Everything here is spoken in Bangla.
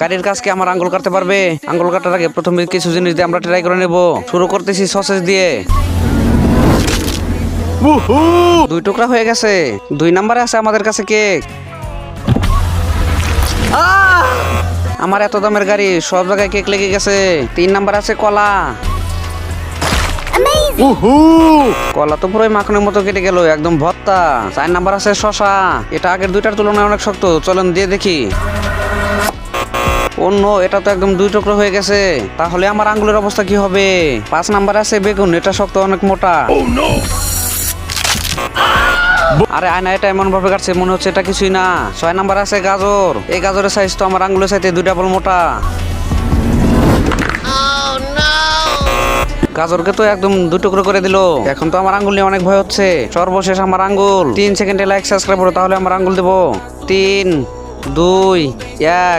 গাড়ির কাজ কি আমার আঙ্গুল কাটতে পারবে? আঙ্গুল কাটার আগে প্রথমে কিছু জিনিস দিয়ে আমরা ট্রাই করে নেব। শুরু করতেছি সসেজ দিয়ে। 2 টুকরা হয়ে গেছে। 2 নম্বরে আছে আমাদের কাছে কেক। আমার এত দামের গাড়ি, সব জায়গায় কেক লেগে গেছে। 3 নাম্বার আছে কলা। কলা তো পুরোই মাখনের মতো কেটে গেল, একদম ভর্তা। 4 নাম্বার আছে শশা। এটা আগের 2টার তুলনায় অনেক শক্ত, চলেন দিয়ে দেখি। অন্য এটা তো একদম 2 টুকরো হয়ে গেছে। তাহলে আমার আঙ্গুলের অবস্থা কি হবে? 5 নাম্বার আছে বেগুন। এটা শক্ত, অনেক মোটা। আরে আয়না এটা এমন ভাবে কাটছে মনে হচ্ছে এটা কিছুই না। 6 নাম্বার আছে গাজর। এই গাজরের সাইজ তো আমার আঙ্গুলের চাইতে 2 ডাবল মোটা। গাজরকে তো একদম 2 টুকরো করে দিল। এখন তো আমার আঙ্গুল নিয়ে অনেক ভয় হচ্ছে। সর্বশেষ আমার আঙ্গুল। 3 সেকেন্ডে লাইক সাবস্ক্রাইব করো, তাহলে আমার আঙ্গুল দেবো। 3, 2, 1।